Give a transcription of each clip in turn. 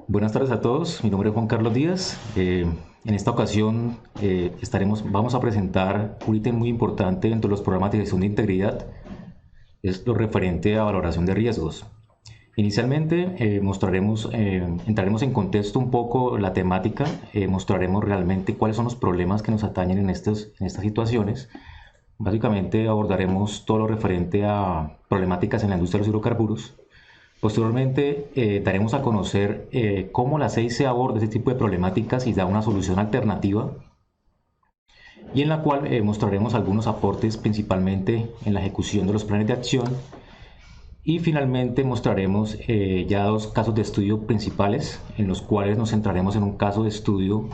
Buenas tardes a todos, mi nombre es Juan Carlos Díaz. En esta ocasión vamos a presentar un ítem muy importante dentro de los programas de gestión de integridad, es lo referente a valoración de riesgos. Inicialmente entraremos en contexto un poco la temática, mostraremos realmente cuáles son los problemas que nos atañen en estas situaciones. Básicamente abordaremos todo lo referente a problemáticas en la industria de los hidrocarburos. Posteriormente daremos a conocer cómo la 6C aborda este tipo de problemáticas y da una solución alternativa, y en la cual mostraremos algunos aportes principalmente en la ejecución de los planes de acción, y finalmente mostraremos ya dos casos de estudio principales, en los cuales nos centraremos en un caso de estudio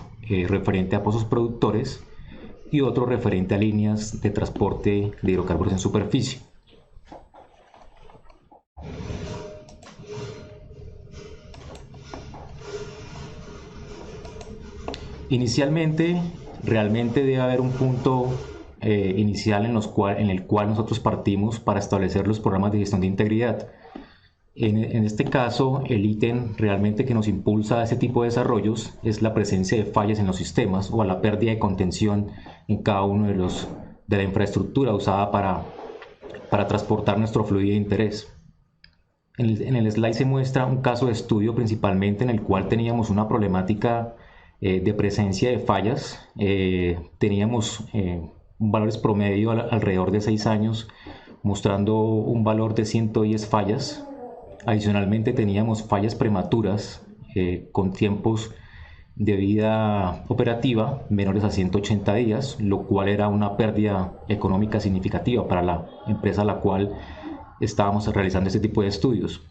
referente a pozos productores y otro referente a líneas de transporte de hidrocarburos en superficie. Inicialmente, realmente debe haber un punto inicial en el cual nosotros partimos para establecer los programas de gestión de integridad. En este caso, el ítem realmente que nos impulsa a ese tipo de desarrollos es la presencia de fallas en los sistemas o a la pérdida de contención en cada uno de la infraestructura usada para transportar nuestro fluido de interés. En el slide se muestra un caso de estudio principalmente en el cual teníamos una problemática de presencia de fallas. Teníamos valores promedio alrededor de 6 años mostrando un valor de 110 fallas. Adicionalmente teníamos fallas prematuras con tiempos de vida operativa menores a 180 días, lo cual era una pérdida económica significativa para la empresa a la cual estábamos realizando este tipo de estudios.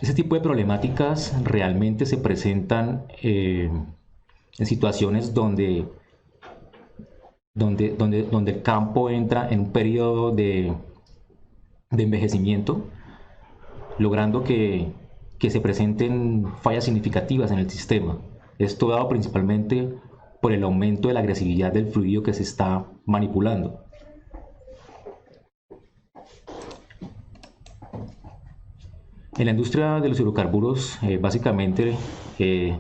Ese tipo de problemáticas realmente se presentan en situaciones donde el campo entra en un periodo de envejecimiento, logrando que se presenten fallas significativas en el sistema. Esto dado principalmente por el aumento de la agresividad del fluido que se está manipulando. En la industria de los hidrocarburos, básicamente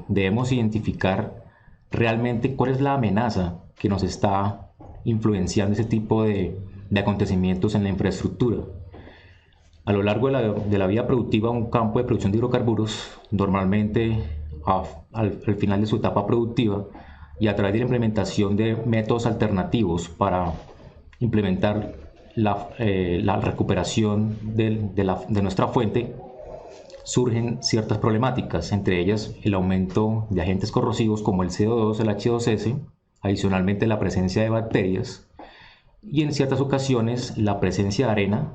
debemos identificar realmente cuál es la amenaza que nos está influenciando ese tipo de acontecimientos en la infraestructura. A lo largo de la vida productiva de un campo de producción de hidrocarburos, normalmente al final de su etapa productiva y a través de la implementación de métodos alternativos para implementar la recuperación de nuestra fuente, surgen ciertas problemáticas, entre ellas el aumento de agentes corrosivos como el CO2, el H2S, adicionalmente la presencia de bacterias, y en ciertas ocasiones la presencia de arena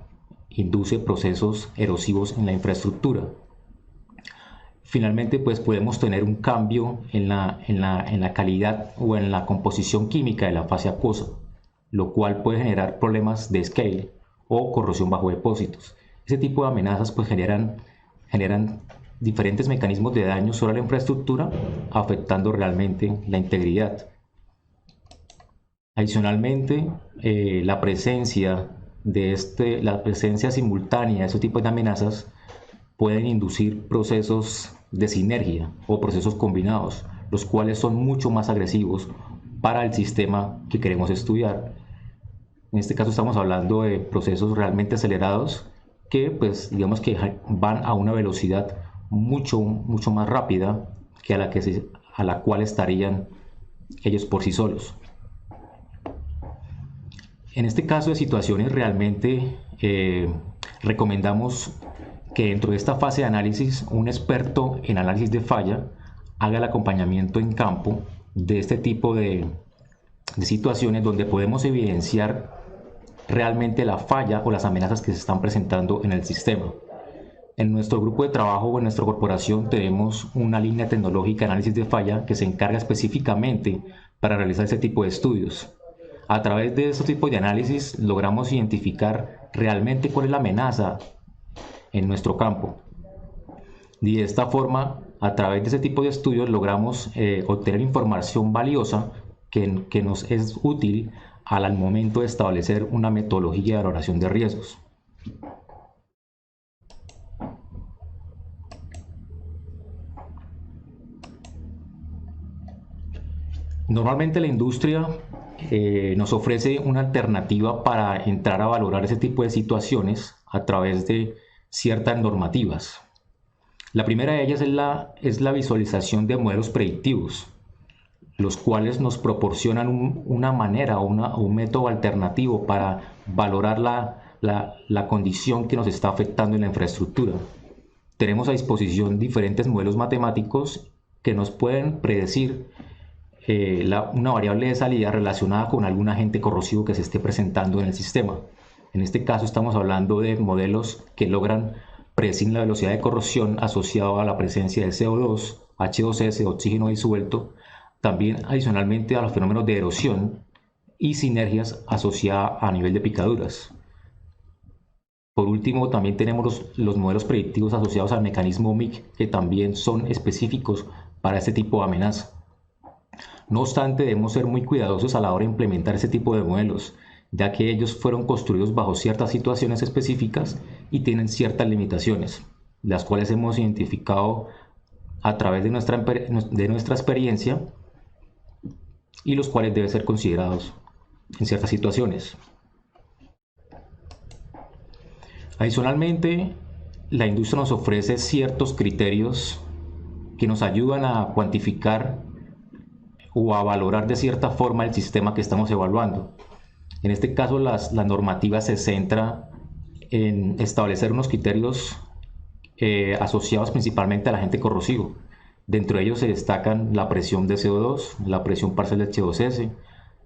induce procesos erosivos en la infraestructura. Finalmente, pues podemos tener un cambio en la calidad o en la composición química de la fase acuosa, lo cual puede generar problemas de scale o corrosión bajo depósitos. Ese tipo de amenazas pues generan diferentes mecanismos de daño sobre la infraestructura, afectando realmente la integridad. Adicionalmente, la presencia simultánea de este tipo de amenazas pueden inducir procesos de sinergia o procesos combinados, los cuales son mucho más agresivos para el sistema que queremos estudiar. En este caso estamos hablando de procesos realmente acelerados que pues digamos que van a una velocidad mucho más rápida que a la cual estarían ellos por sí solos. En este caso de situaciones realmente recomendamos que dentro de esta fase de análisis un experto en análisis de falla haga el acompañamiento en campo de este tipo de situaciones donde podemos evidenciar realmente la falla o las amenazas que se están presentando en el sistema. En nuestro grupo de trabajo o en nuestra corporación tenemos una línea tecnológica de análisis de falla que se encarga específicamente para realizar este tipo de estudios. A través de este tipo de análisis logramos identificar realmente cuál es la amenaza en nuestro campo. Y de esta forma, a través de ese tipo de estudios logramos obtener información valiosa que nos es útil al momento de establecer una metodología de valoración de riesgos. Normalmente la industria nos ofrece una alternativa para entrar a valorar ese tipo de situaciones a través de ciertas normativas. La primera de ellas es la visualización de modelos predictivos, los cuales nos proporcionan una manera o un método alternativo para valorar la condición que nos está afectando en la infraestructura. Tenemos a disposición diferentes modelos matemáticos que nos pueden predecir una variable de salida relacionada con algún agente corrosivo que se esté presentando en el sistema. En este caso estamos hablando de modelos que logran predecir la velocidad de corrosión asociada a la presencia de CO2, H2S, oxígeno disuelto, también adicionalmente a los fenómenos de erosión y sinergias asociadas a nivel de picaduras. Por último, también tenemos los modelos predictivos asociados al mecanismo MIC, que también son específicos para este tipo de amenaza. No obstante, debemos ser muy cuidadosos a la hora de implementar este tipo de modelos, ya que ellos fueron construidos bajo ciertas situaciones específicas y tienen ciertas limitaciones, las cuales hemos identificado a través de nuestra experiencia y los cuales deben ser considerados en ciertas situaciones. Adicionalmente, la industria nos ofrece ciertos criterios que nos ayudan a cuantificar o a valorar de cierta forma el sistema que estamos evaluando. En este caso, la normativa se centra en establecer unos criterios asociados principalmente al agente corrosivo. Dentro de ellos se destacan la presión de CO2, la presión parcial de H2S,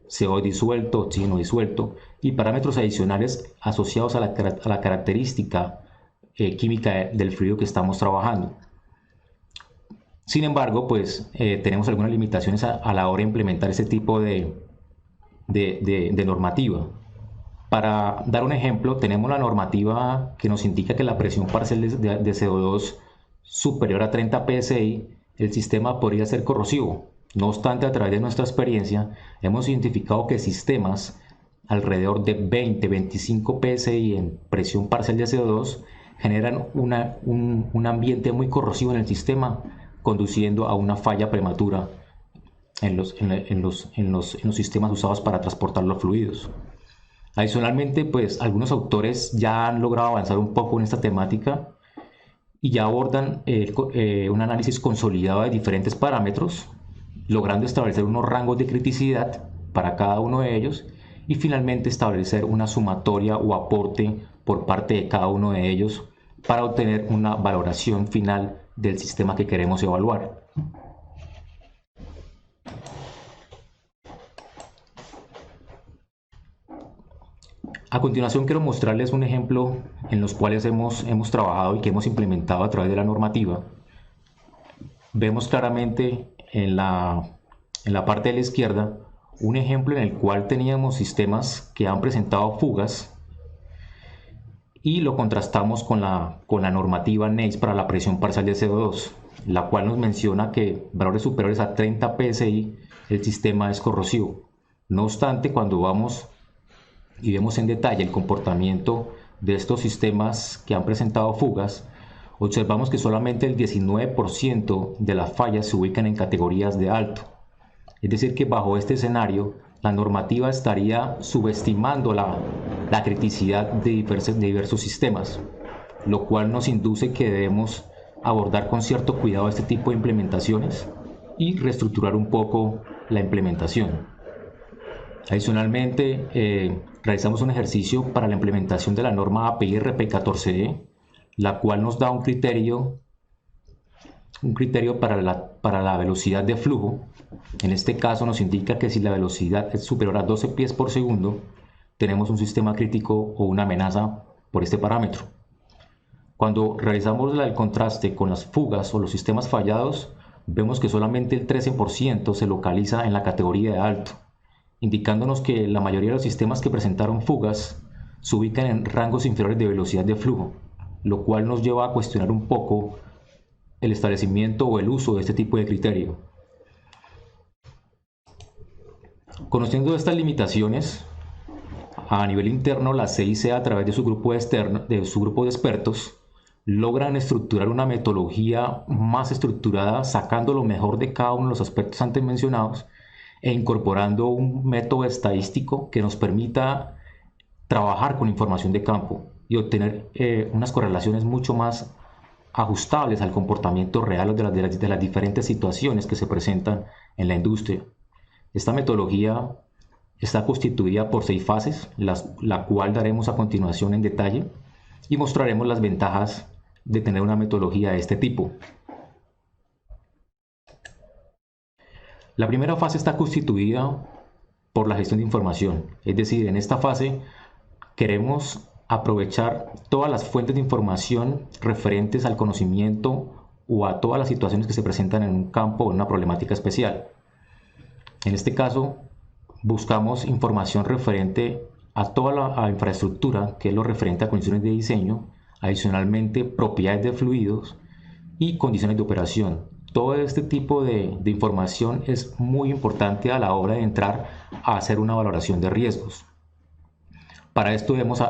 CO2 disuelto, oxígeno disuelto y parámetros adicionales asociados a la característica química del fluido que estamos trabajando. Sin embargo, pues tenemos algunas limitaciones a la hora de implementar este tipo de normativa. Para dar un ejemplo, tenemos la normativa que nos indica que la presión parcial de CO2 superior a 30 psi, el sistema podría ser corrosivo. No obstante, a través de nuestra experiencia, hemos identificado que sistemas alrededor de 20-25 psi en presión parcial de CO2 generan un ambiente muy corrosivo en el sistema, conduciendo a una falla prematura en los sistemas usados para transportar los fluidos. Adicionalmente, pues algunos autores ya han logrado avanzar un poco en esta temática y ya abordan un análisis consolidado de diferentes parámetros, logrando establecer unos rangos de criticidad para cada uno de ellos y finalmente establecer una sumatoria o aporte por parte de cada uno de ellos para obtener una valoración final del sistema que queremos evaluar. A continuación quiero mostrarles un ejemplo en los cuales hemos trabajado y que hemos implementado a través de la normativa. Vemos claramente en la parte de la izquierda un ejemplo en el cual teníamos sistemas que han presentado fugas y lo contrastamos con la normativa NACE para la presión parcial de CO2, la cual nos menciona que valores superiores a 30 psi el sistema es corrosivo. No obstante, cuando vamos y vemos en detalle el comportamiento de estos sistemas que han presentado fugas, observamos que solamente el 19% de las fallas se ubican en categorías de alto. Es decir, que bajo este escenario, la normativa estaría subestimando la criticidad de diversos sistemas, lo cual nos induce que debemos abordar con cierto cuidado este tipo de implementaciones y reestructurar un poco la implementación. Adicionalmente, realizamos un ejercicio para la implementación de la norma API RP14E, la cual nos da un criterio para la velocidad de flujo. En este caso nos indica que si la velocidad es superior a 12 pies por segundo, tenemos un sistema crítico o una amenaza por este parámetro. Cuando realizamos el contraste con las fugas o los sistemas fallados, vemos que solamente el 13% se localiza en la categoría de alto, indicándonos que la mayoría de los sistemas que presentaron fugas se ubican en rangos inferiores de velocidad de flujo, lo cual nos lleva a cuestionar un poco el establecimiento o el uso de este tipo de criterio. Conociendo estas limitaciones, a nivel interno la CIC a través de su grupo de expertos logran estructurar una metodología más estructurada, sacando lo mejor de cada uno de los aspectos antes mencionados e incorporando un método estadístico que nos permita trabajar con información de campo y obtener unas correlaciones mucho más ajustables al comportamiento real de las diferentes situaciones que se presentan en la industria. Esta metodología está constituida por 6 fases, la cual daremos a continuación en detalle y mostraremos las ventajas de tener una metodología de este tipo. La primera fase está constituida por la gestión de información, es decir, en esta fase queremos aprovechar todas las fuentes de información referentes al conocimiento o a todas las situaciones que se presentan en un campo o en una problemática especial. En este caso, buscamos información referente a toda la infraestructura, que es lo referente a condiciones de diseño, adicionalmente propiedades de fluidos y condiciones de operación. Todo este tipo de información es muy importante a la hora de entrar a hacer una valoración de riesgos. Para esto debemos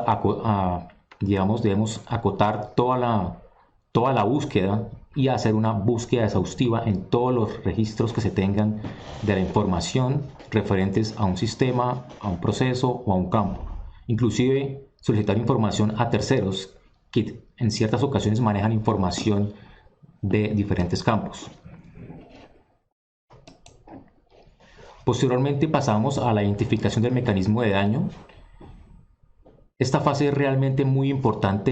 acotar toda la búsqueda y hacer una búsqueda exhaustiva en todos los registros que se tengan de la información referentes a un sistema, a un proceso o a un campo. Inclusive solicitar información a terceros que en ciertas ocasiones manejan información de diferentes campos. Posteriormente pasamos a la identificación del mecanismo de daño. Esta fase es realmente muy importante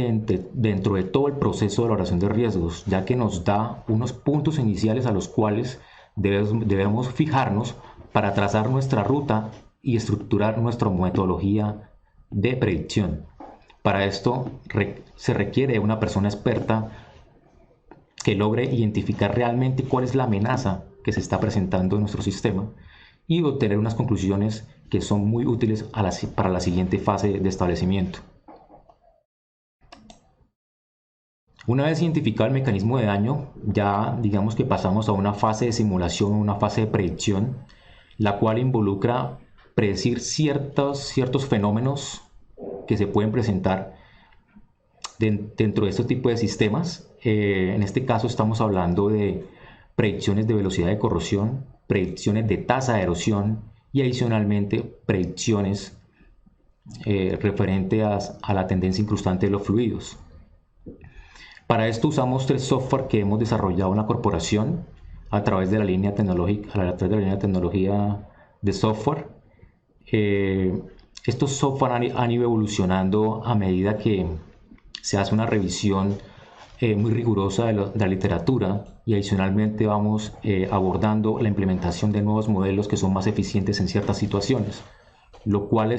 dentro de todo el proceso de valoración de riesgos, ya que nos da unos puntos iniciales a los cuales debemos fijarnos para trazar nuestra ruta y estructurar nuestra metodología de predicción. Para esto se requiere de una persona experta que logre identificar realmente cuál es la amenaza que se está presentando en nuestro sistema y obtener unas conclusiones que son muy útiles para la siguiente fase de establecimiento. Una vez identificado el mecanismo de daño, ya digamos que pasamos a una fase de simulación, una fase de predicción, la cual involucra predecir ciertos fenómenos que se pueden presentar dentro de este tipo de sistemas. En este caso estamos hablando de predicciones de velocidad de corrosión, predicciones de tasa de erosión y adicionalmente predicciones referente a la tendencia incrustante de los fluidos. Para esto usamos 3 software que hemos desarrollado en la corporación a través de la línea tecnología de software. Estos software han ido evolucionando a medida que se hace una revisión muy rigurosa de la literatura y adicionalmente vamos abordando la implementación de nuevos modelos que son más eficientes en ciertas situaciones, lo cual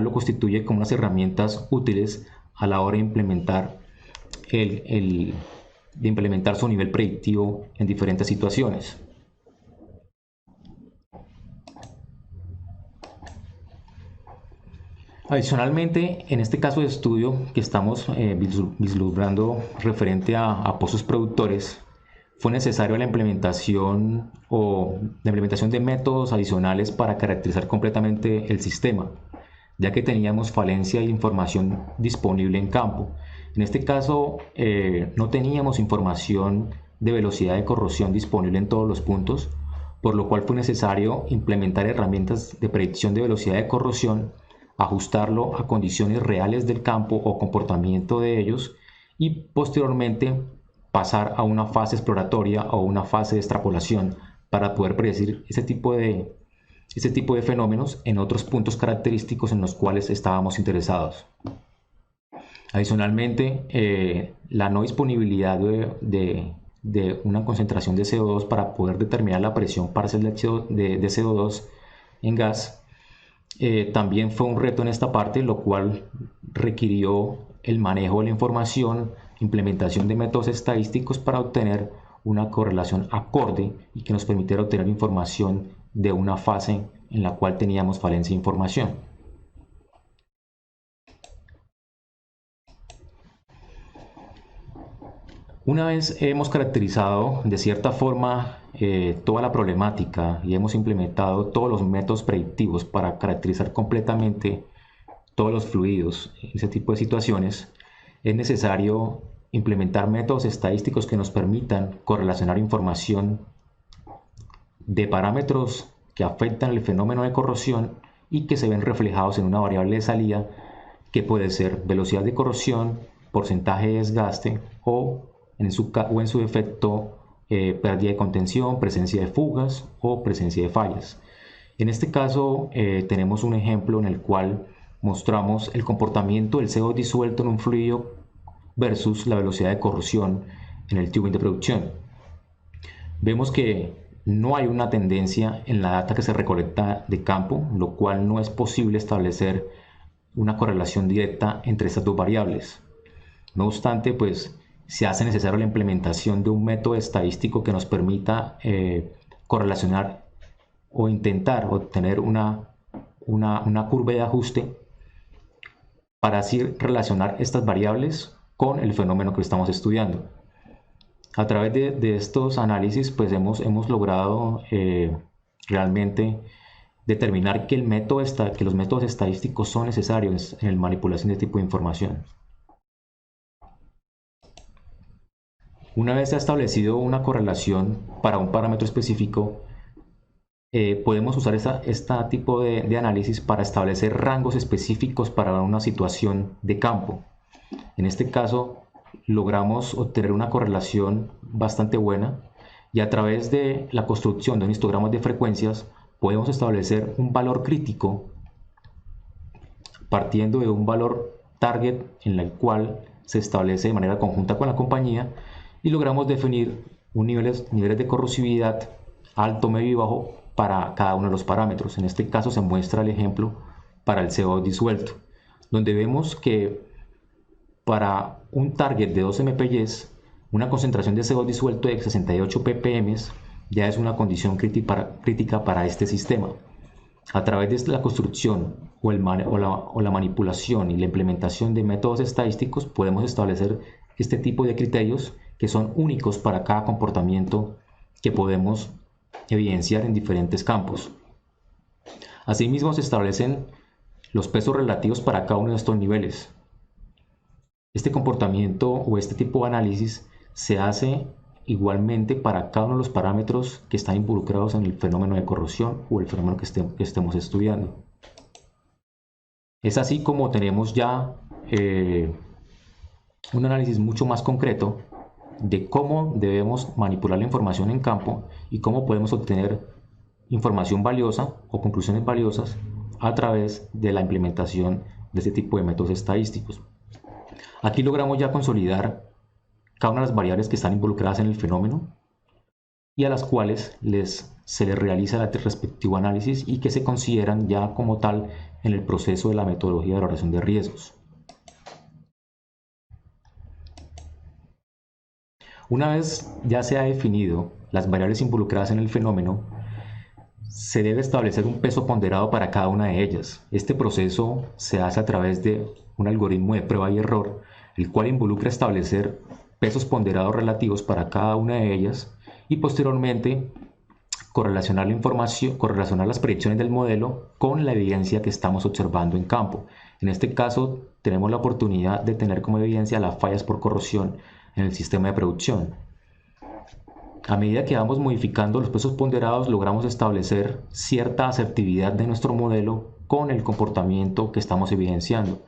lo constituye como unas herramientas útiles a la hora de implementar su nivel predictivo en diferentes situaciones. Adicionalmente, en este caso de estudio que estamos vislumbrando referente a pozos productores, fue necesario la implementación de métodos adicionales para caracterizar completamente el sistema, ya que teníamos falencia de información disponible en campo. En este caso, no teníamos información de velocidad de corrosión disponible en todos los puntos, por lo cual fue necesario implementar herramientas de predicción de velocidad de corrosión, ajustarlo a condiciones reales del campo o comportamiento de ellos y posteriormente pasar a una fase exploratoria o una fase de extrapolación para poder predecir ese tipo de fenómenos en otros puntos característicos en los cuales estábamos interesados. Adicionalmente, la no disponibilidad de una concentración de CO2 para poder determinar la presión parcial de CO2 en gas también fue un reto en esta parte, lo cual requirió el manejo de la información, implementación de métodos estadísticos para obtener una correlación acorde y que nos permitiera obtener información de una fase en la cual teníamos falencia de información. Una vez hemos caracterizado de cierta forma toda la problemática y hemos implementado todos los métodos predictivos para caracterizar completamente todos los fluidos en ese tipo de situaciones, es necesario implementar métodos estadísticos que nos permitan correlacionar información de parámetros que afectan el fenómeno de corrosión y que se ven reflejados en una variable de salida que puede ser velocidad de corrosión, porcentaje de desgaste o en su defecto pérdida de contención, presencia de fugas o presencia de fallas. En este caso tenemos un ejemplo en el cual mostramos el comportamiento del CO2 disuelto en un fluido versus la velocidad de corrosión en el tubing de producción. Vemos que no hay una tendencia en la data que se recolecta de campo, lo cual no es posible establecer una correlación directa entre estas dos variables. No obstante, pues se hace necesaria la implementación de un método estadístico que nos permita correlacionar o intentar obtener una curva de ajuste para así relacionar estas variables con el fenómeno que estamos estudiando. A través de estos análisis pues hemos logrado realmente determinar que los métodos estadísticos son necesarios en la manipulación de este tipo de información. Una vez se ha establecido una correlación para un parámetro específico, podemos usar este tipo de análisis para establecer rangos específicos para una situación de campo. En este caso, logramos obtener una correlación bastante buena y a través de la construcción de un histograma de frecuencias podemos establecer un valor crítico partiendo de un valor target en el cual se establece de manera conjunta con la compañía y logramos definir niveles de corrosividad alto, medio y bajo para cada uno de los parámetros. En este caso se muestra el ejemplo para el CO2 disuelto, donde vemos que para un target de 12 mpg, una concentración de CO2 disuelto de 68 ppm ya es una condición crítica para este sistema. A través de la construcción o la manipulación y la implementación de métodos estadísticos podemos establecer este tipo de criterios que son únicos para cada comportamiento que podemos evidenciar en diferentes campos. Asimismo se establecen los pesos relativos para cada uno de estos niveles. Este comportamiento o este tipo de análisis se hace igualmente para cada uno de los parámetros que están involucrados en el fenómeno de corrosión o el fenómeno que estemos estudiando. Es así como tenemos ya un análisis mucho más concreto de cómo debemos manipular la información en campo y cómo podemos obtener información valiosa o conclusiones valiosas a través de la implementación de este tipo de métodos estadísticos. Aquí logramos ya consolidar cada una de las variables que están involucradas en el fenómeno y a las cuales se les realiza el respectivo análisis y que se consideran ya como tal en el proceso de la metodología de valoración de riesgos. Una vez ya se ha definido las variables involucradas en el fenómeno, se debe establecer un peso ponderado para cada una de ellas. Este proceso se hace a través de un algoritmo de prueba y error, el cual involucra establecer pesos ponderados relativos para cada una de ellas y posteriormente correlacionar la información, correlacionar las predicciones del modelo con la evidencia que estamos observando en campo. En este caso tenemos la oportunidad de tener como evidencia las fallas por corrosión en el sistema de producción. A medida que vamos modificando los pesos ponderados, logramos establecer cierta asertividad de nuestro modelo con el comportamiento que estamos evidenciando.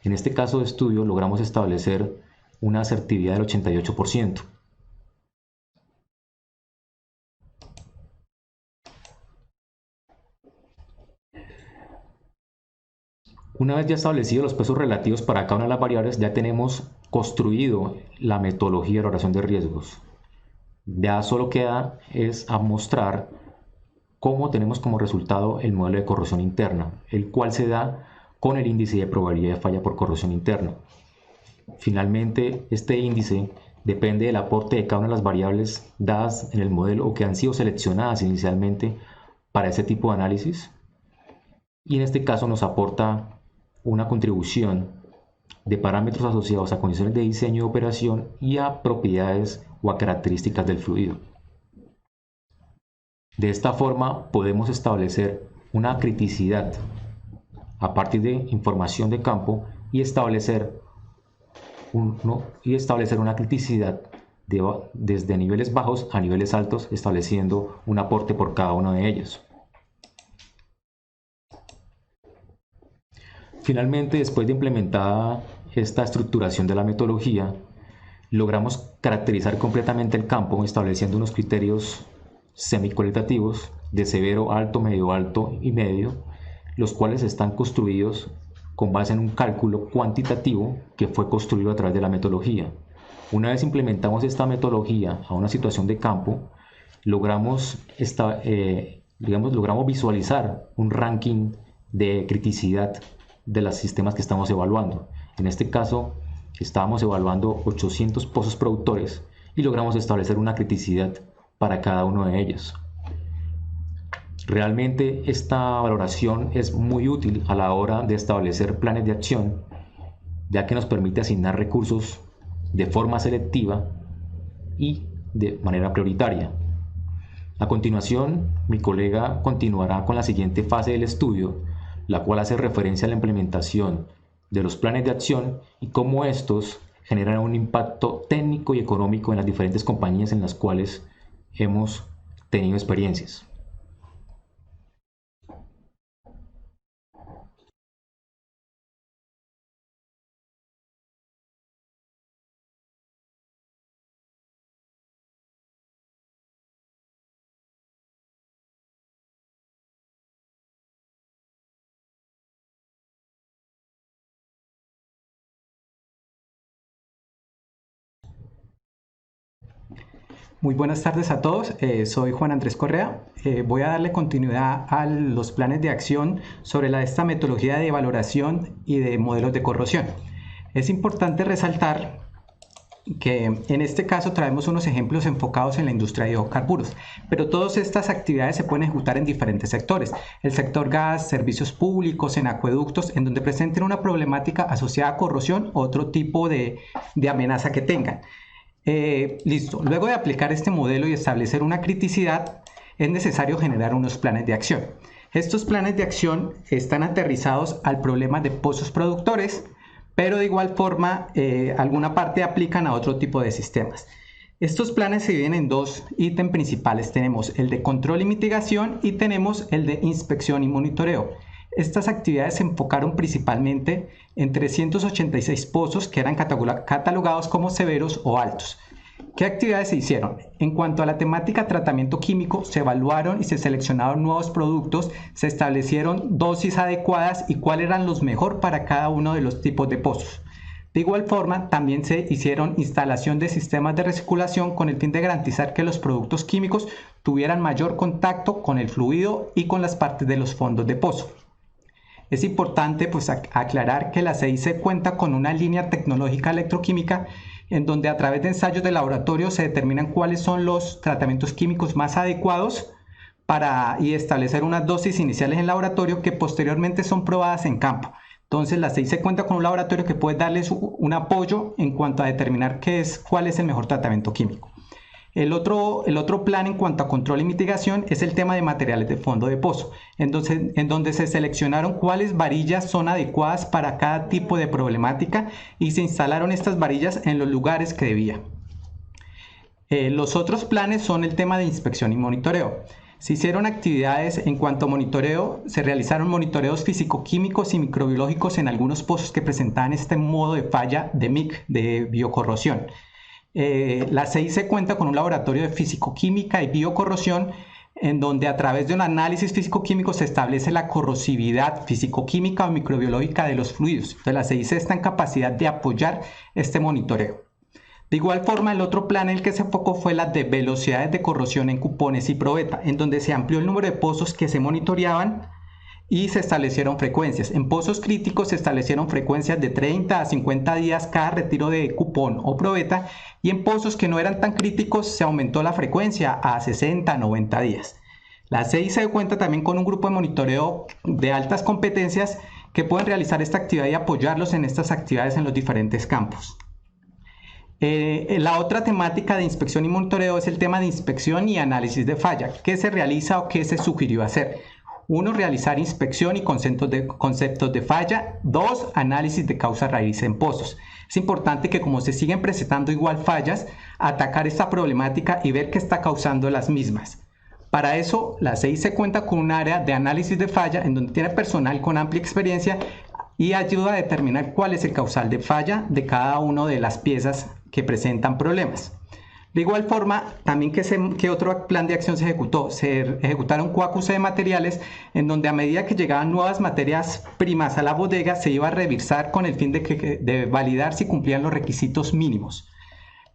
En este caso de estudio logramos establecer una asertividad del 88%. Una vez ya establecidos los pesos relativos para cada una de las variables, ya tenemos construido la metodología de valoración de riesgos. Ya solo queda es a mostrar cómo tenemos como resultado el modelo de corrosión interna, el cual se da con el índice de probabilidad de falla por corrosión interna. Finalmente, este índice depende del aporte de cada una de las variables dadas en el modelo o que han sido seleccionadas inicialmente para ese tipo de análisis, y en este caso nos aporta una contribución de parámetros asociados a condiciones de diseño y operación y a propiedades o a características del fluido. De esta forma podemos establecer una criticidad a partir de información de campo y establecer una criticidad desde niveles bajos a niveles altos, estableciendo un aporte por cada uno de ellos. Finalmente, después de implementada esta estructuración de la metodología, logramos caracterizar completamente el campo estableciendo unos criterios semicualitativos de severo, alto, medio alto y medio, los cuales están construidos con base en un cálculo cuantitativo que fue construido a través de la metodología. Una vez implementamos esta metodología a una situación de campo, logramos visualizar un ranking de criticidad de los sistemas que estamos evaluando. En este caso, estábamos evaluando 800 pozos productores y logramos establecer una criticidad para cada uno de ellos. Realmente esta valoración es muy útil a la hora de establecer planes de acción, ya que nos permite asignar recursos de forma selectiva y de manera prioritaria. A continuación, mi colega continuará con la siguiente fase del estudio, la cual hace referencia a la implementación de los planes de acción y cómo estos generan un impacto técnico y económico en las diferentes compañías en las cuales hemos tenido experiencias. Muy buenas tardes a todos, soy Juan Andrés Correa. Voy a darle continuidad a los planes de acción sobre esta metodología de valoración y de modelos de corrosión. Es importante resaltar que en este caso traemos unos ejemplos enfocados en la industria de hidrocarburos, pero todas estas actividades se pueden ejecutar en diferentes sectores: el sector gas, servicios públicos, en acueductos, en donde presenten una problemática asociada a corrosión o otro tipo de amenaza que tengan. Listo. Luego de aplicar este modelo y establecer una criticidad, es necesario generar unos planes de acción. Estos planes de acción están aterrizados al problema de pozos productores, pero de igual forma alguna parte aplican a otro tipo de sistemas. Estos planes se dividen en dos ítems principales. Tenemos el de control y mitigación y tenemos el de inspección y monitoreo. Estas actividades se enfocaron principalmente en 386 pozos que eran catalogados como severos o altos. ¿Qué actividades se hicieron? En cuanto a la temática tratamiento químico, se evaluaron y se seleccionaron nuevos productos, se establecieron dosis adecuadas y cuáles eran los mejor para cada uno de los tipos de pozos. De igual forma, también se hicieron instalación de sistemas de recirculación con el fin de garantizar que los productos químicos tuvieran mayor contacto con el fluido y con las partes de los fondos de pozo. Es importante aclarar que la CIC cuenta con una línea tecnológica electroquímica en donde a través de ensayos de laboratorio se determinan cuáles son los tratamientos químicos más adecuados y establecer unas dosis iniciales en laboratorio que posteriormente son probadas en campo. Entonces la CIC cuenta con un laboratorio que puede darles un apoyo en cuanto a determinar cuál es el mejor tratamiento químico. El otro plan en cuanto a control y mitigación es el tema de materiales de fondo de pozo, en donde se seleccionaron cuáles varillas son adecuadas para cada tipo de problemática y se instalaron estas varillas en los lugares que debía. Los otros planes son el tema de inspección y monitoreo. Se hicieron actividades en cuanto a monitoreo, se realizaron monitoreos físico-químicos y microbiológicos en algunos pozos que presentaban este modo de falla de MIC, de biocorrosión. La CIC cuenta con un laboratorio de físico-química y biocorrosión en donde a través de un análisis físico-químico se establece la corrosividad físico-química o microbiológica de los fluidos. Entonces la CIC está en capacidad de apoyar este monitoreo. De igual forma, el otro plan en el que se enfocó fue la de velocidades de corrosión en cupones y probeta, en donde se amplió el número de pozos que se monitoreaban y se establecieron frecuencias. En pozos críticos se establecieron frecuencias de 30 a 50 días cada retiro de cupón o probeta, y en pozos que no eran tan críticos se aumentó la frecuencia a 60 a 90 días. La CIC cuenta también con un grupo de monitoreo de altas competencias que pueden realizar esta actividad y apoyarlos en estas actividades en los diferentes campos. La otra temática de inspección y monitoreo es el tema de inspección y análisis de falla. ¿Qué se realiza o qué se sugirió hacer? 1. Realizar inspección y conceptos de falla. 2. Análisis de causa raíz en pozos. Es importante que, como se siguen presentando igual fallas, atacar esta problemática y ver qué está causando las mismas. Para eso, la CIC cuenta con un área de análisis de falla en donde tiene personal con amplia experiencia y ayuda a determinar cuál es el causal de falla de cada una de las piezas que presentan problemas. De igual forma, también que otro plan de acción se ejecutó. Se ejecutaron QAQC de materiales en donde a medida que llegaban nuevas materias primas a la bodega se iba a revisar con el fin de validar si cumplían los requisitos mínimos.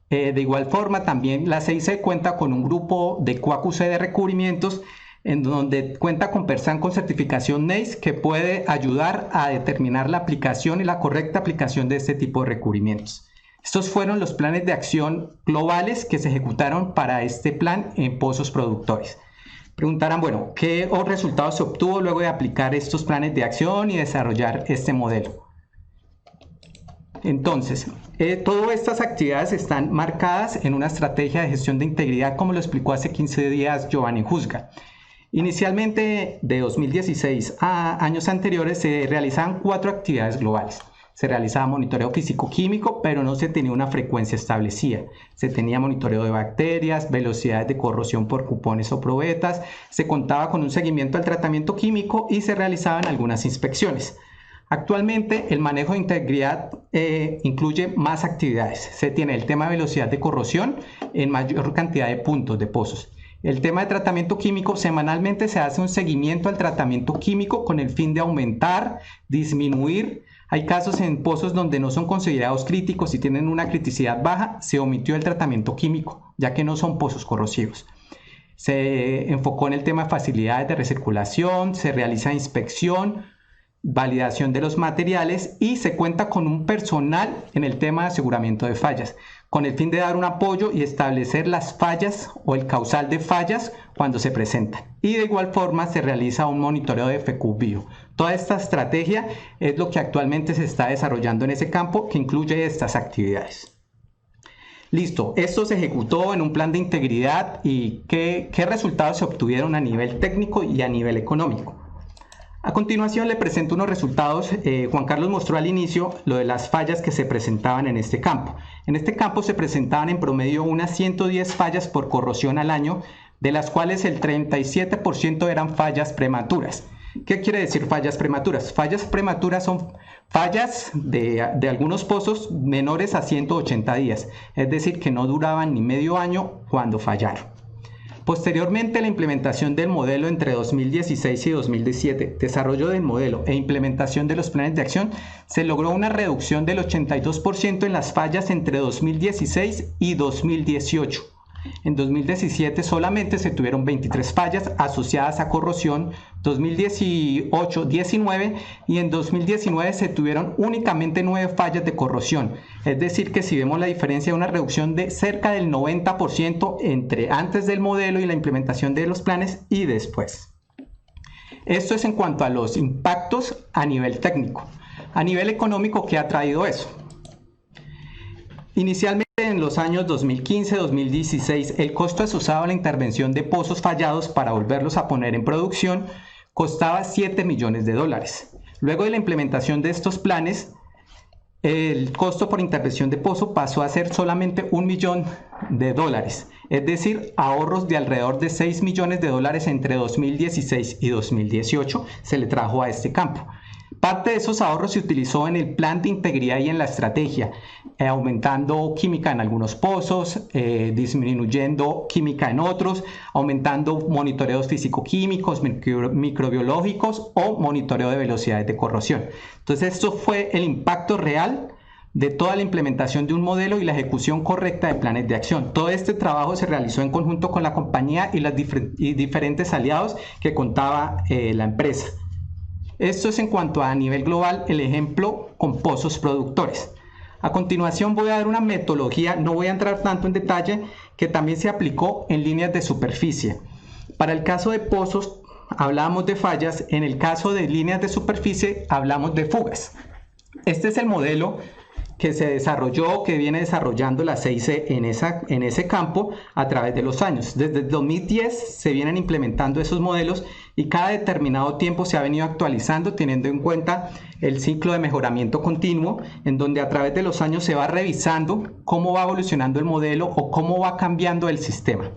De igual forma, también la CIC cuenta con un grupo de QAQC de recubrimientos en donde cuenta con PERSAN con certificación NACE que puede ayudar a determinar la aplicación y la correcta aplicación de este tipo de recubrimientos. Estos fueron los planes de acción globales que se ejecutaron para este plan en pozos productores. Preguntarán, bueno, ¿qué resultados se obtuvo luego de aplicar estos planes de acción y desarrollar este modelo? Entonces, todas estas actividades están marcadas en una estrategia de gestión de integridad, como lo explicó hace 15 días Giovanni Juzga. Inicialmente, de 2016 a años anteriores, se realizaban 4 actividades globales. Se realizaba monitoreo físico-químico, pero no se tenía una frecuencia establecida. Se tenía monitoreo de bacterias, velocidades de corrosión por cupones o probetas, se contaba con un seguimiento al tratamiento químico y se realizaban algunas inspecciones. Actualmente, el manejo de integridad incluye más actividades. Se tiene el tema de velocidad de corrosión en mayor cantidad de puntos de pozos. El tema de tratamiento químico, semanalmente se hace un seguimiento al tratamiento químico con el fin de aumentar, disminuir. Hay casos en pozos donde no son considerados críticos y tienen una criticidad baja, se omitió el tratamiento químico, ya que no son pozos corrosivos. Se enfocó en el tema de facilidades de recirculación, se realiza inspección, validación de los materiales y se cuenta con un personal en el tema de aseguramiento de fallas, con el fin de dar un apoyo y establecer las fallas o el causal de fallas cuando se presentan. Y de igual forma se realiza un monitoreo de FQ-Bio. Toda esta estrategia es lo que actualmente se está desarrollando en ese campo, que incluye estas actividades. Listo, esto se ejecutó en un plan de integridad y ¿qué resultados se obtuvieron a nivel técnico y a nivel económico? A continuación le presento unos resultados. Juan Carlos mostró al inicio lo de las fallas que se presentaban en este campo. En este campo se presentaban en promedio unas 110 fallas por corrosión al año, de las cuales el 37% eran fallas prematuras. ¿Qué quiere decir fallas prematuras? Fallas prematuras son fallas de algunos pozos menores a 180 días, es decir, que no duraban ni medio año cuando fallaron. Posteriormente, la implementación del modelo entre 2016 y 2017, desarrollo del modelo e implementación de los planes de acción, se logró una reducción del 82% en las fallas entre 2016 y 2018. En 2017 solamente se tuvieron 23 fallas asociadas a corrosión, 2018 19 y en 2019 se tuvieron únicamente 9 fallas de corrosión. Es decir que si vemos la diferencia, una reducción de cerca del 90% entre antes del modelo y la implementación de los planes y después. Esto es en cuanto a los impactos a nivel técnico. A nivel económico, ¿qué ha traído eso? Inicialmente en los años 2015-2016, el costo asociado a la intervención de pozos fallados para volverlos a poner en producción costaba $7 millones. Luego de la implementación de estos planes, el costo por intervención de pozo pasó a ser solamente $1 millón, es decir, ahorros de alrededor de $6 millones entre 2016 y 2018 se le trajo a este campo. Parte de esos ahorros se utilizó en el plan de integridad y en la estrategia, aumentando química en algunos pozos, disminuyendo química en otros, aumentando monitoreos físico-químicos, microbiológicos o monitoreo de velocidades de corrosión. Entonces, esto fue el impacto real de toda la implementación de un modelo y la ejecución correcta de planes de acción. Todo este trabajo se realizó en conjunto con la compañía y los diferentes aliados que contaba la empresa. Esto es en cuanto a nivel global el ejemplo con pozos productores. A continuación voy a dar una metodología, no voy a entrar tanto en detalle, que también se aplicó en líneas de superficie. Para el caso de pozos hablamos de fallas, en el caso de líneas de superficie hablamos de fugas. Este es el modelo que se desarrolló, que viene desarrollando la CIC en ese campo a través de los años. Desde el 2010 se vienen implementando esos modelos y cada determinado tiempo se ha venido actualizando teniendo en cuenta el ciclo de mejoramiento continuo, en donde a través de los años se va revisando cómo va evolucionando el modelo o cómo va cambiando el sistema.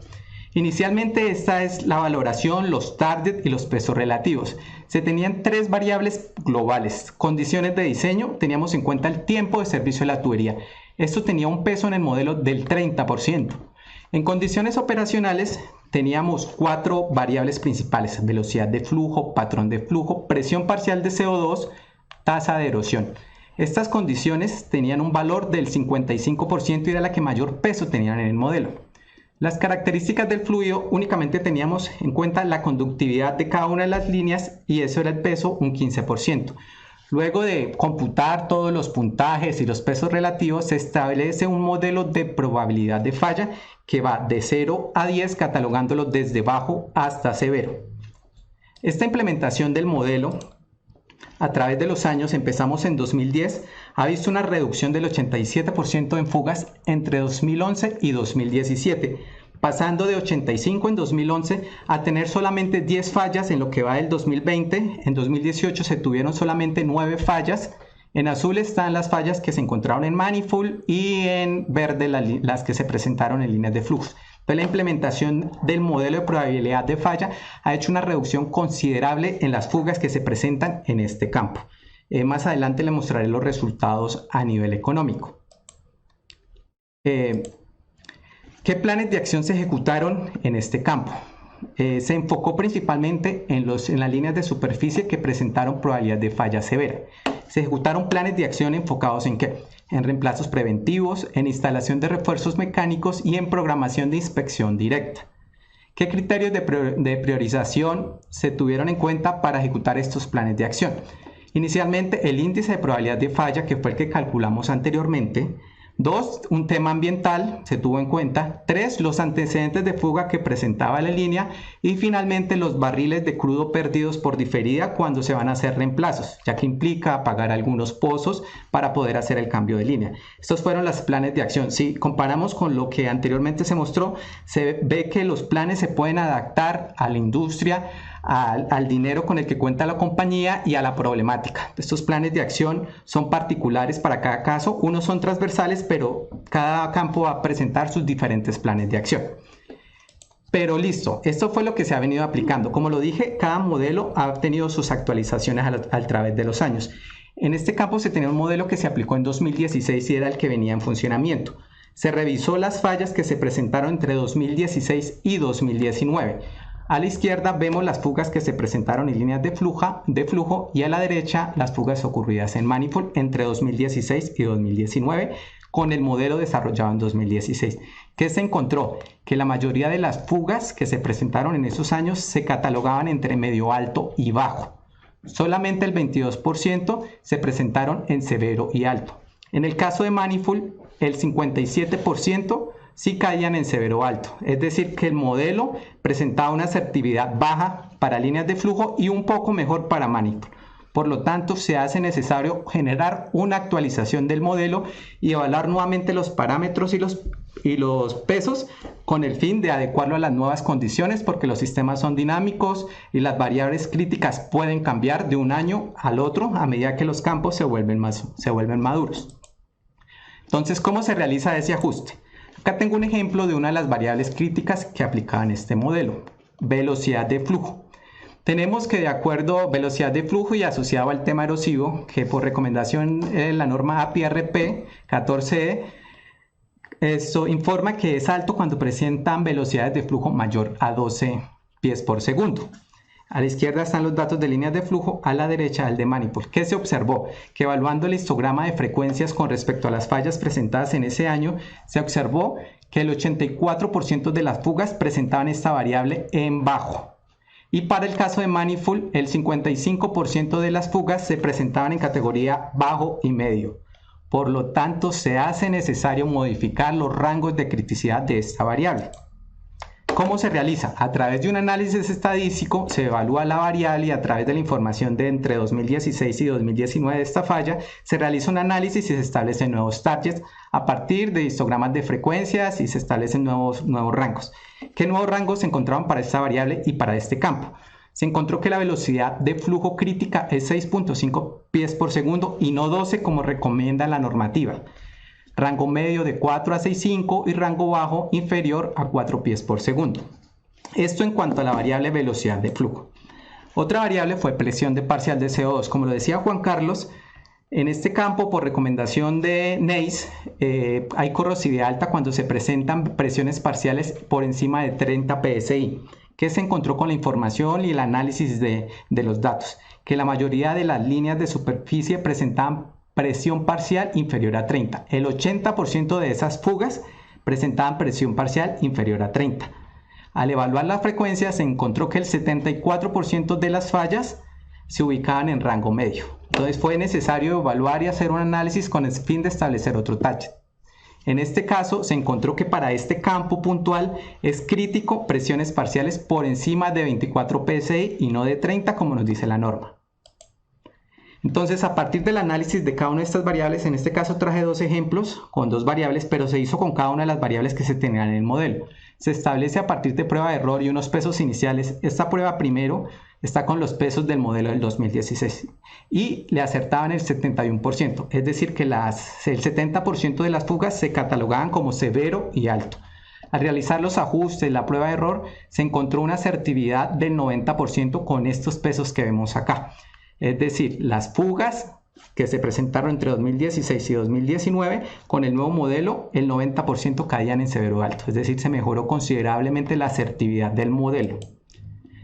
Inicialmente esta es la valoración, los targets y los pesos relativos. Se tenían tres variables globales. Condiciones de diseño, teníamos en cuenta el tiempo de servicio de la tubería. Esto tenía un peso en el modelo del 30%. En condiciones operacionales teníamos cuatro variables principales: velocidad de flujo, patrón de flujo, presión parcial de CO2, tasa de erosión. Estas condiciones tenían un valor del 55% y era la que mayor peso tenían en el modelo. Las características del fluido únicamente teníamos en cuenta la conductividad de cada una de las líneas y eso era el peso, un 15%. Luego de computar todos los puntajes y los pesos relativos, se establece un modelo de probabilidad de falla que va de 0 a 10, catalogándolo desde bajo hasta severo. Esta implementación del modelo a través de los años, empezamos en 2010, ha visto una reducción del 87% en fugas entre 2011 y 2017, pasando de 85 en 2011 a tener solamente 10 fallas en lo que va del 2020. En 2018 se tuvieron solamente 9 fallas. En azul están las fallas que se encontraron en manifold y en verde las que se presentaron en líneas de flujo. Entonces, la implementación del modelo de probabilidad de falla ha hecho una reducción considerable en las fugas que se presentan en este campo. Más adelante le mostraré los resultados a nivel económico. ¿Qué planes de acción se ejecutaron en este campo? Se enfocó principalmente en las líneas de superficie que presentaron probabilidad de falla severa. Se ejecutaron planes de acción enfocados en ¿qué? En reemplazos preventivos, en instalación de refuerzos mecánicos y en programación de inspección directa. ¿Qué criterios de priorización se tuvieron en cuenta para ejecutar estos planes de acción? Inicialmente, el índice de probabilidad de falla, que fue el que calculamos anteriormente. 2, un tema ambiental se tuvo en cuenta. 3, los antecedentes de fuga que presentaba la línea. Y finalmente, los barriles de crudo perdidos por diferida cuando se van a hacer reemplazos, ya que implica apagar algunos pozos para poder hacer el cambio de línea. Estos fueron los planes de acción. Si comparamos con lo que anteriormente se mostró, se ve que los planes se pueden adaptar a la industria, al dinero con el que cuenta la compañía y a la problemática. Estos planes de acción son particulares para cada caso, unos son transversales, pero cada campo va a presentar sus diferentes planes de acción. Pero listo, esto fue lo que se ha venido aplicando. Como lo dije, cada modelo ha tenido sus actualizaciones a través de los años. En este campo se tenía un modelo que se aplicó en 2016 y era el que venía en funcionamiento. Se revisó las fallas que se presentaron entre 2016 y 2019. A la izquierda vemos las fugas que se presentaron en líneas de flujo y a la derecha las fugas ocurridas en manifold entre 2016 y 2019 con el modelo desarrollado en 2016. ¿Qué se encontró? Que la mayoría de las fugas que se presentaron en esos años se catalogaban entre medio alto y bajo. Solamente el 22% se presentaron en severo y alto. En el caso de manifold, el 57% sí caían en severo alto, es decir que el modelo presentaba una asertividad baja para líneas de flujo y un poco mejor para manifold. Por lo tanto, se hace necesario generar una actualización del modelo y evaluar nuevamente los parámetros y los pesos con el fin de adecuarlo a las nuevas condiciones, porque los sistemas son dinámicos y las variables críticas pueden cambiar de un año al otro a medida que los campos se vuelven maduros. Entonces, ¿cómo se realiza ese ajuste? Acá tengo un ejemplo de una de las variables críticas que aplicaban este modelo: velocidad de flujo. Tenemos que, de acuerdo a velocidad de flujo y asociado al tema erosivo, que por recomendación la norma API-RP 14E, esto informa que es alto cuando presentan velocidades de flujo mayor a 12 pies por segundo. A la izquierda están los datos de líneas de flujo, a la derecha el de manifold. ¿Qué se observó? Que evaluando el histograma de frecuencias con respecto a las fallas presentadas en ese año, se observó que el 84% de las fugas presentaban esta variable en bajo. Y para el caso de manifold, el 55% de las fugas se presentaban en categoría bajo y medio. Por lo tanto, se hace necesario modificar los rangos de criticidad de esta variable. ¿Cómo se realiza? A través de un análisis estadístico se evalúa la variable y a través de la información de entre 2016 y 2019 de esta falla se realiza un análisis y se establecen nuevos targets a partir de histogramas de frecuencias y se establecen nuevos rangos. ¿Qué nuevos rangos se encontraban para esta variable y para este campo? se encontró que la velocidad de flujo crítica es 6.5 pies por segundo y no 12 como recomienda la normativa. Rango medio de 4 a 6.5 y rango bajo inferior a 4 pies por segundo. Esto en cuanto a la variable velocidad de flujo. Otra variable fue presión de parcial de CO2. Como lo decía Juan Carlos, en este campo, por recomendación de NEIS, hay corrosividad alta cuando se presentan presiones parciales por encima de 30 psi, que se encontró con la información y el análisis de los datos, que la mayoría de las líneas de superficie presentaban presión parcial inferior a 30. El 80% de esas fugas presentaban presión parcial inferior a 30. Al evaluar la frecuencia se encontró que el 74% de las fallas se ubicaban en rango medio. Entonces fue necesario evaluar y hacer un análisis con el fin de establecer otro target. En este caso se encontró que para este campo puntual es crítico presiones parciales por encima de 24 psi y no de 30 como nos dice la norma. Entonces, a partir del análisis de cada una de estas variables, en este caso traje dos ejemplos con dos variables, pero se hizo con cada una de las variables que se tenían en el modelo. Se establece a partir de prueba de error y unos pesos iniciales. Esta prueba primero está con los pesos del modelo del 2016 y le acertaban el 71%, es decir que el 70% de las fugas se catalogaban como severo y alto. Al realizar los ajustes, la prueba de error, se encontró una asertividad del 90% con estos pesos que vemos acá. Es decir, las fugas que se presentaron entre 2016 y 2019, con el nuevo modelo, el 90% caían en severo alto. Es decir, se mejoró considerablemente la asertividad del modelo.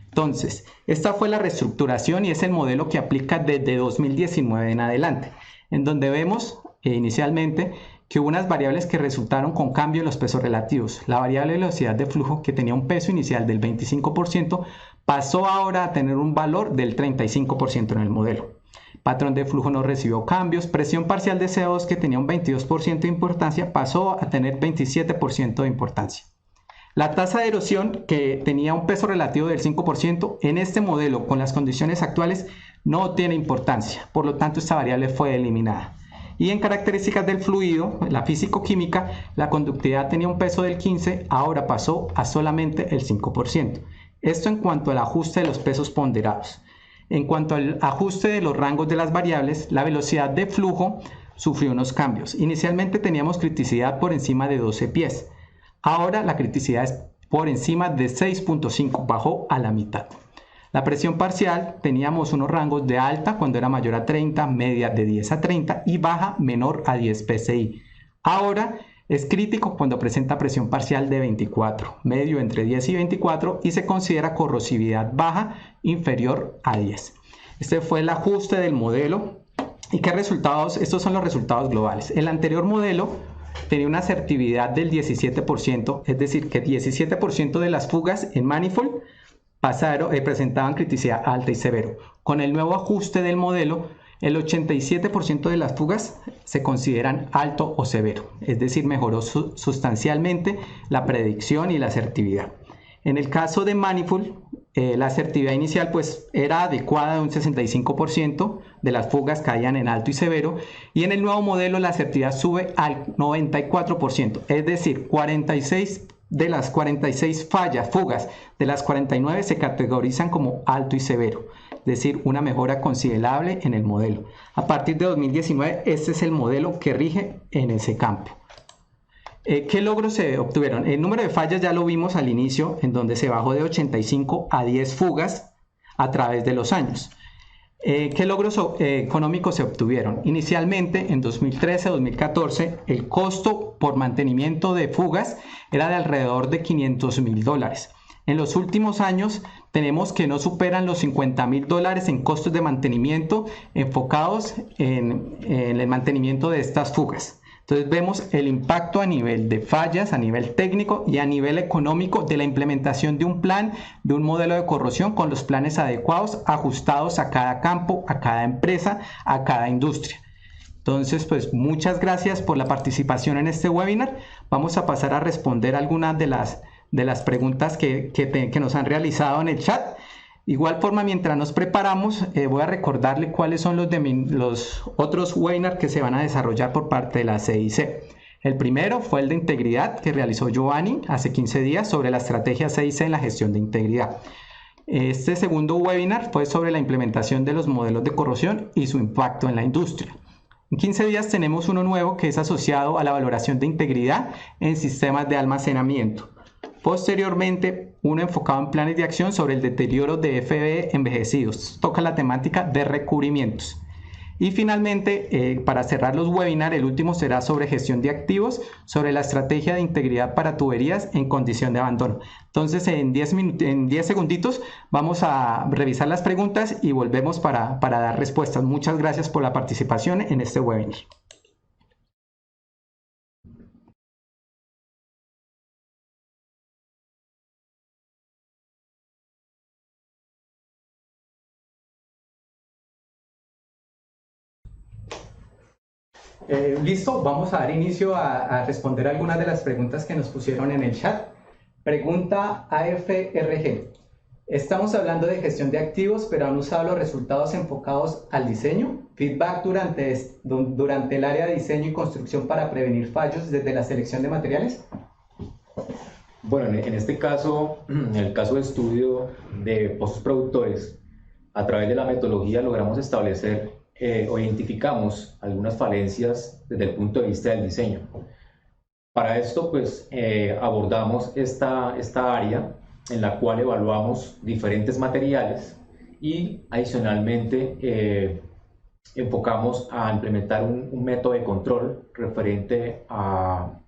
Entonces, esta fue la reestructuración y es el modelo que aplica desde 2019 en adelante, en donde vemos inicialmente que hubo unas variables que resultaron con cambio en los pesos relativos. La variable velocidad de flujo, que tenía un peso inicial del 25%, pasó ahora a tener un valor del 35% en el modelo. Patrón de flujo no recibió cambios. Presión parcial de CO2, que tenía un 22% de importancia, pasó a tener 27% de importancia. La tasa de erosión, que tenía un peso relativo del 5%, en este modelo, con las condiciones actuales, no tiene importancia. Por lo tanto, esta variable fue eliminada. Y en características del fluido, la físico-química, la conductividad tenía un peso del 15%, ahora pasó a solamente el 5%. Esto en cuanto al ajuste de los pesos ponderados. En cuanto al ajuste de los rangos de las variables, la velocidad de flujo sufrió unos cambios. Inicialmente teníamos criticidad por encima de 12 pies. Ahora la criticidad es por encima de 6.5, bajó a la mitad. La presión parcial, teníamos unos rangos de alta cuando era mayor a 30, media de 10 a 30 y baja menor a 10 psi. Ahora es crítico cuando presenta presión parcial de 24, medio entre 10 y 24 y se considera corrosividad baja inferior a 10. Este fue el ajuste del modelo. ¿Y qué resultados? Estos son los resultados globales. El anterior modelo tenía una asertividad del 17%, es decir, que 17% de las fugas en manifold presentaban criticidad alta y severo. Con el nuevo ajuste del modelo, el 87% de las fugas se consideran alto o severo, es decir, mejoró sustancialmente la predicción y la asertividad. En el caso de manifold, la asertividad inicial era adecuada de un 65%, de las fugas caían en alto y severo, y en el nuevo modelo la asertividad sube al 94%, es decir, 46 de las 46 fugas de las 49 se categorizan como alto y severo, es decir, una mejora considerable en el modelo. A partir de 2019, este es el modelo que rige en ese campo. ¿Qué logros se obtuvieron? El número de fallas ya lo vimos al inicio, en donde se bajó de 85 a 10 fugas a través de los años. ¿Qué logros económicos se obtuvieron? Inicialmente, en 2013-2014, el costo por mantenimiento de fugas era de alrededor de $500,000. En los últimos años tenemos que no superan los $50,000 en costos de mantenimiento enfocados en el mantenimiento de estas fugas. Entonces vemos el impacto a nivel de fallas, a nivel técnico y a nivel económico de la implementación de un plan, de un modelo de corrosión con los planes adecuados, ajustados a cada campo, a cada empresa, a cada industria. Entonces, muchas gracias por la participación en este webinar. Vamos a pasar a responder algunas de las preguntas que nos han realizado en el chat. Igual forma, mientras nos preparamos, voy a recordarle cuáles son los otros webinars que se van a desarrollar por parte de la CIC. El primero fue el de integridad que realizó Giovanni hace 15 días sobre la estrategia CIC en la gestión de integridad. Este segundo webinar fue sobre la implementación de los modelos de corrosión y su impacto en la industria. En 15 días tenemos uno nuevo que es asociado a la valoración de integridad en sistemas de almacenamiento. Posteriormente, uno enfocado en planes de acción sobre el deterioro de FB envejecidos. Toca la temática de recubrimientos. Y finalmente, para cerrar los webinars, el último será sobre gestión de activos, sobre la estrategia de integridad para tuberías en condición de abandono. Entonces, en 10 segunditos vamos a revisar las preguntas y volvemos para dar respuestas. Muchas gracias por la participación en este webinar. Listo, vamos a dar inicio a responder algunas de las preguntas que nos pusieron en el chat. Pregunta AFRG. Estamos hablando de gestión de activos, pero han usado los resultados enfocados al diseño, feedback durante el área de diseño y construcción para prevenir fallos desde la selección de materiales. Bueno, en este caso, en el caso de estudio de pozos productores, a través de la metodología logramos establecer o identificamos algunas falencias desde el punto de vista del diseño. Para esto, pues, abordamos esta área en la cual evaluamos diferentes materiales y adicionalmente enfocamos a implementar un método de control referente a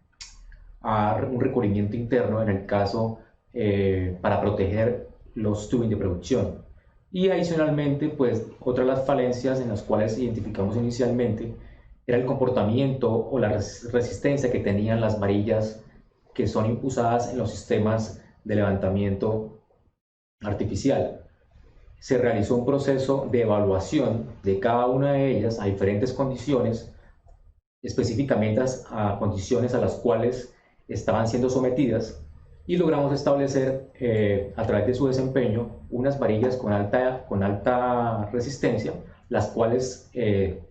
un recubrimiento interno en el caso para proteger los tubing de producción. Y adicionalmente, pues, otra de las falencias en las cuales identificamos inicialmente era el comportamiento o la resistencia que tenían las varillas que son usadas en los sistemas de levantamiento artificial. Se realizó un proceso de evaluación de cada una de ellas a diferentes condiciones, específicamente a condiciones a las cuales estaban siendo sometidas, y logramos establecer a través de su desempeño unas varillas con alta resistencia, las cuales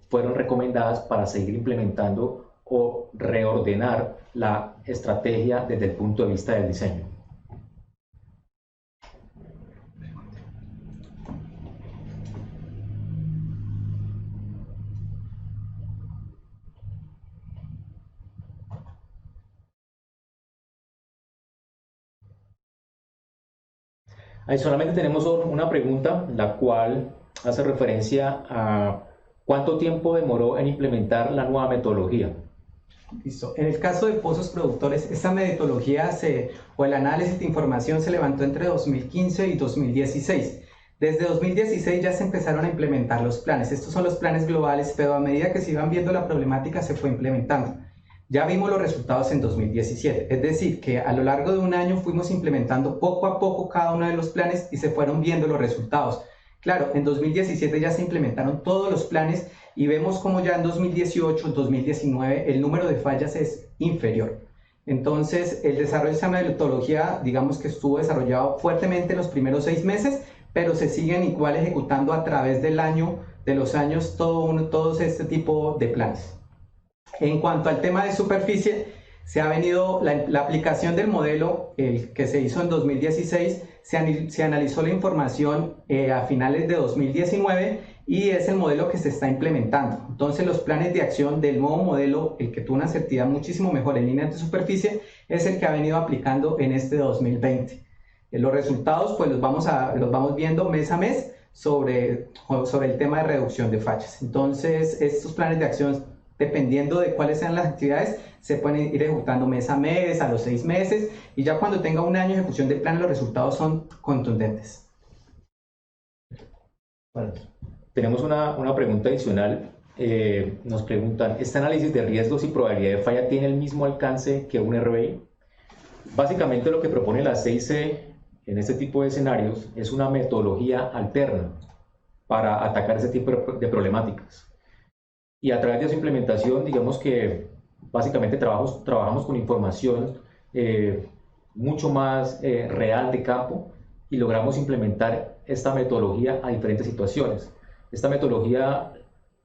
fueron recomendadas para seguir implementando o reordenar la estrategia desde el punto de vista del diseño. Adicionalmente tenemos una pregunta, la cual hace referencia a cuánto tiempo demoró en implementar la nueva metodología. Listo. En el caso de pozos productores, esta metodología o el análisis de información se levantó entre 2015 y 2016. Desde 2016 ya se empezaron a implementar los planes. Estos son los planes globales, pero a medida que se iban viendo la problemática se fue implementando. Ya vimos los resultados en 2017, es decir, que a lo largo de un año fuimos implementando poco a poco cada uno de los planes y se fueron viendo los resultados. Claro, en 2017 ya se implementaron todos los planes y vemos como ya en 2018, 2019 el número de fallas es inferior. Entonces, el desarrollo de esa metodología, digamos que estuvo desarrollado fuertemente en los primeros 6 meses, pero se siguen igual ejecutando a través de los años, todos este tipo de planes. En cuanto al tema de superficie, se ha venido la aplicación del modelo que se hizo en 2016, se analizó la información a finales de 2019 y es el modelo que se está implementando. Entonces los planes de acción del nuevo modelo, el que tuvo una certidumbre muchísimo mejor en líneas de superficie, es el que ha venido aplicando en este 2020. Los resultados pues los vamos viendo mes a mes sobre el tema de reducción de fallas. Entonces estos planes de acción, dependiendo de cuáles sean las actividades, se pueden ir ejecutando mes a mes, a los 6 meses, y ya cuando tenga un año de ejecución del plan, los resultados son contundentes. Bueno, tenemos una pregunta adicional. Nos preguntan, ¿este análisis de riesgos y probabilidad de falla tiene el mismo alcance que un RBI? Básicamente lo que propone la CIC en este tipo de escenarios es una metodología alterna para atacar ese tipo de problemáticas. Y a través de su implementación, digamos que básicamente trabajamos con información mucho más real de campo y logramos implementar esta metodología a diferentes situaciones. Esta metodología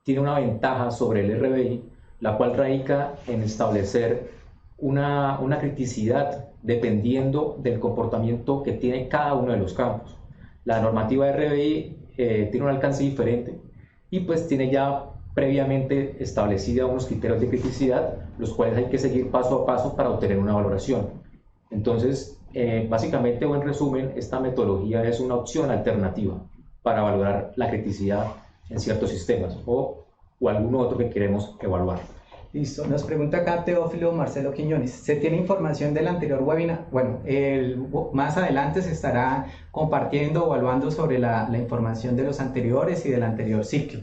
tiene una ventaja sobre el RBI, la cual radica en establecer una criticidad dependiendo del comportamiento que tiene cada uno de los campos. La normativa RBI tiene un alcance diferente y pues tiene ya previamente establecida unos criterios de criticidad, los cuales hay que seguir paso a paso para obtener una valoración. Entonces, básicamente o en resumen, esta metodología es una opción alternativa para valorar la criticidad en ciertos sistemas o alguno otro que queremos evaluar. Listo, nos pregunta acá Teófilo Marcelo Quiñones, ¿se tiene información del anterior webinar? Bueno, más adelante se estará compartiendo o evaluando sobre la información de los anteriores y del anterior ciclo.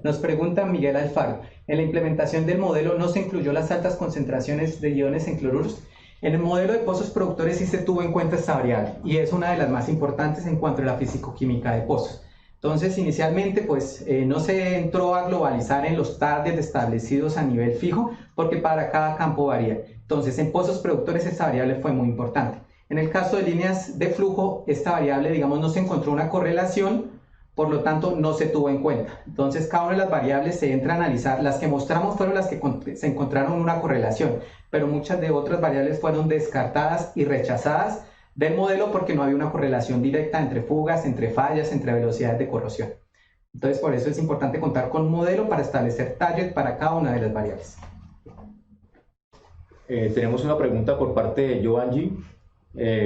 Nos pregunta Miguel Alfaro, ¿en la implementación del modelo no se incluyó las altas concentraciones de iones en cloruros? En el modelo de pozos productores sí se tuvo en cuenta esta variable y es una de las más importantes en cuanto a la fisicoquímica de pozos. Entonces, inicialmente, pues no se entró a globalizar en los targets establecidos a nivel fijo, porque para cada campo varía. Entonces, en pozos productores esta variable fue muy importante. En el caso de líneas de flujo, esta variable, digamos, no se encontró una correlación, por lo tanto, no se tuvo en cuenta. Entonces, cada una de las variables se entra a analizar. Las que mostramos fueron las que se encontraron una correlación, pero muchas de otras variables fueron descartadas y rechazadas del modelo porque no había una correlación directa entre fugas, entre fallas, entre velocidades de corrosión. Entonces, por eso es importante contar con un modelo para establecer target para cada una de las variables. Tenemos una pregunta por parte de Joanji.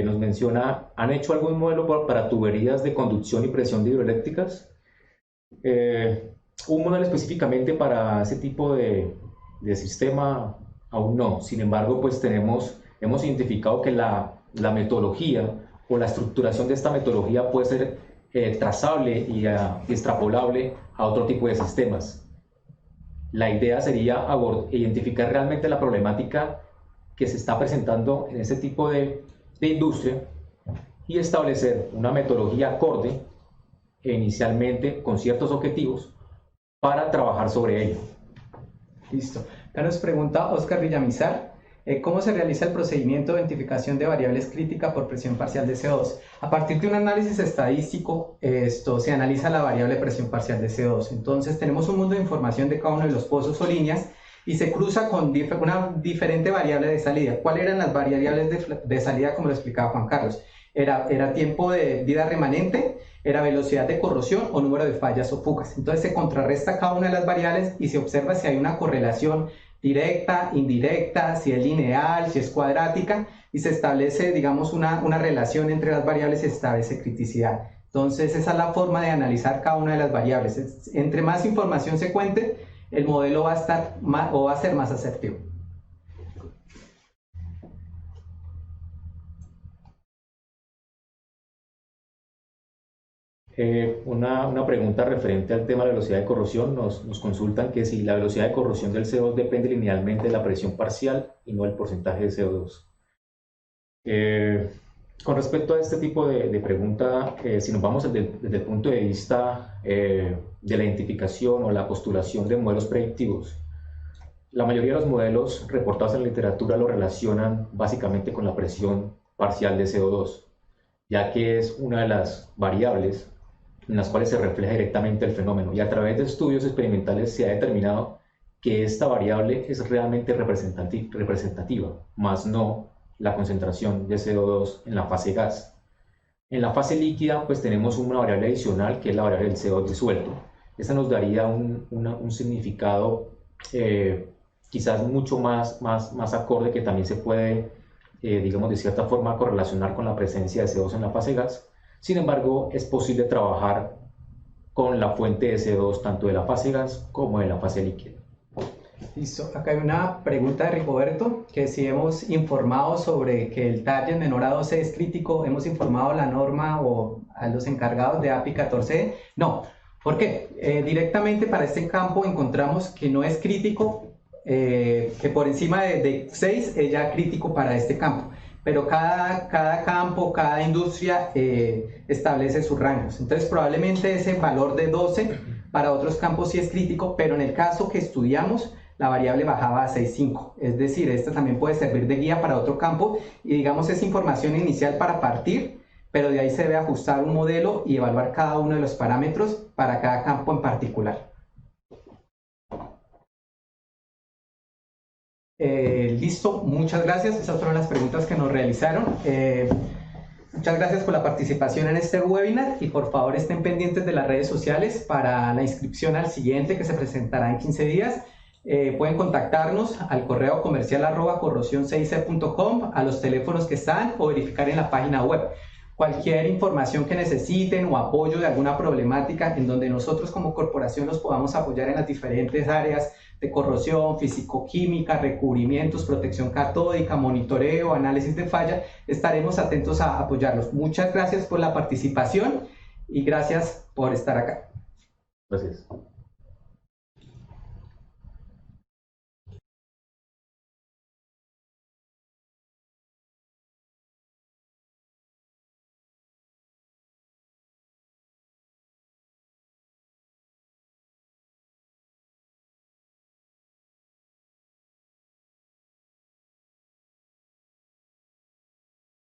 Nos menciona, ¿han hecho algún modelo para tuberías de conducción y presión de hidroeléctricas? Un modelo específicamente para ese tipo de sistema aún no. Sin embargo, pues hemos identificado que la metodología o la estructuración de esta metodología puede ser trazable y extrapolable a otro tipo de sistemas. La idea sería identificar realmente la problemática que se está presentando en ese tipo de industria y establecer una metodología acorde inicialmente con ciertos objetivos para trabajar sobre ello. Listo. Acá nos pregunta Oscar Villamizar, ¿cómo se realiza el procedimiento de identificación de variables críticas por presión parcial de CO2? A partir de un análisis estadístico, se analiza la variable presión parcial de CO2. Entonces tenemos un mundo de información de cada uno de los pozos o líneas y se cruza con una diferente variable de salida. ¿Cuáles eran las variables de salida, como lo explicaba Juan Carlos? Era tiempo de vida remanente, era velocidad de corrosión o número de fallas o fugas. Entonces se contrarresta cada una de las variables y se observa si hay una correlación directa, indirecta, si es lineal, si es cuadrática, y se establece, digamos, una relación entre las variables y se establece criticidad. Entonces esa es la forma de analizar cada una de las variables. Entre más información se cuente, el modelo va a ser más asertivo. Una pregunta referente al tema de la velocidad de corrosión. Nos consultan que si la velocidad de corrosión del CO2 depende linealmente de la presión parcial y no del porcentaje de CO2. Con respecto a este tipo de pregunta, si nos vamos desde el punto de vista de la identificación o la postulación de modelos predictivos, la mayoría de los modelos reportados en la literatura lo relacionan básicamente con la presión parcial de CO2, ya que es una de las variables en las cuales se refleja directamente el fenómeno, y a través de estudios experimentales se ha determinado que esta variable es realmente representativa, más no la concentración de CO2 en la fase gas. En la fase líquida pues tenemos una variable adicional que es la variable del CO2 disuelto. Esta nos daría un significado quizás mucho más acorde, que también se puede, digamos, de cierta forma correlacionar con la presencia de CO2 en la fase gas. Sin embargo, es posible trabajar con la fuente de CO2 tanto de la fase gas como de la fase líquida. Listo. Acá hay una pregunta de Rigoberto, que si hemos informado sobre que el target menor a 12 es crítico, ¿hemos informado a la norma o a los encargados de API 14? No. ¿Por qué? Directamente para este campo encontramos que no es crítico, que por encima de 6 es ya crítico para este campo. Pero cada campo, cada industria establece sus rangos. Entonces probablemente ese valor de 12 para otros campos sí es crítico, pero en el caso que estudiamos, la variable bajaba a 6.5. Es decir, esta también puede servir de guía para otro campo y digamos es información inicial para partir, pero de ahí se debe ajustar un modelo y evaluar cada uno de los parámetros para cada campo en particular. Listo, muchas gracias. Esas fueron las preguntas que nos realizaron. Muchas gracias por la participación en este webinar y por favor estén pendientes de las redes sociales para la inscripción al siguiente que se presentará en 15 días. Pueden contactarnos al correo comercial @corrosión6c.com, a los teléfonos que están o verificar en la página web. Cualquier información que necesiten o apoyo de alguna problemática en donde nosotros como corporación los podamos apoyar en las diferentes áreas de corrosión, físico-química, recubrimientos, protección catódica, monitoreo, análisis de falla, estaremos atentos a apoyarlos. Muchas gracias por la participación y gracias por estar acá. Gracias.